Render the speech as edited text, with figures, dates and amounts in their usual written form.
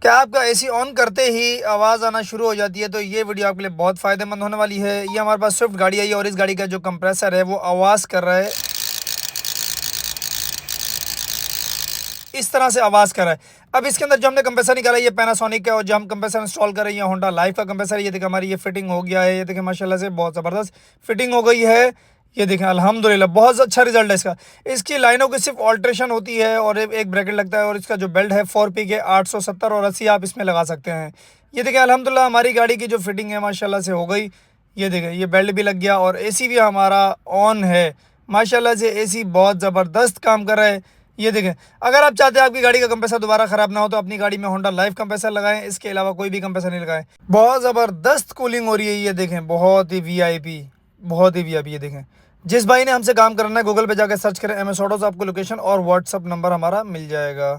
क्या आपका AC on करते ही आवाज़ आना शुरू हो जाती है, तो ये वीडियो आपके लिए बहुत फ़ायदेमंद होने वाली है। ये हमारे पास स्विफ्ट गाड़ी आई है और इस गाड़ी का जो कंप्रेसर है वो आवाज़ कर रहा है, इस तरह से आवाज़ कर रहा है। अब इसके अंदर जो हमने कंप्रेसर निकाला है ये पैनासोनिक का, और जो हम कंप्रेसर इंस्टॉल कर रहे हैं होंडा लाइफ का कंप्रेसर है। ये देखिए हमारी ये फिटिंग हो गया है, ये देखिए माशाल्लाह से बहुत ज़बरदस्त फिटिंग हो गई है। ये देखें अल्हम्दुलिल्लाह बहुत अच्छा रिजल्ट है इसका। इसकी लाइनों की सिर्फ ऑल्ट्रेशन होती है और एक ब्रैकेट लगता है, और इसका जो बेल्ट है 4P के 870 और 80 आप इसमें लगा सकते हैं। ये देखें अल्हम्दुलिल्लाह हमारी गाड़ी की जो फिटिंग है माशाल्लाह से हो गई। ये देखें ये बेल्ट भी लग गया और एसी भी हमारा ऑन है। माशाल्लाह से एसी बहुत ज़बरदस्त काम कर रहा है। ये देखें, अगर आप चाहते हैं आपकी गाड़ी का कंप्रेसर दोबारा ख़राब ना हो तो अपनी गाड़ी में होंडा लाइफ कंप्रेसर लगाएं, इसके अलावा कोई भी कंप्रेसर नहीं लगाएं। बहुत ज़बरदस्त कूलिंग हो रही है। ये देखें बहुत ही वीआईपी, बहुत ही वीआईपी। ये देखें, जिस भाई ने हमसे काम करना है गूगल पे जाकर सर्च करें MS ऑटोज़, आपको लोकेशन और व्हाट्सअप नंबर हमारा मिल जाएगा।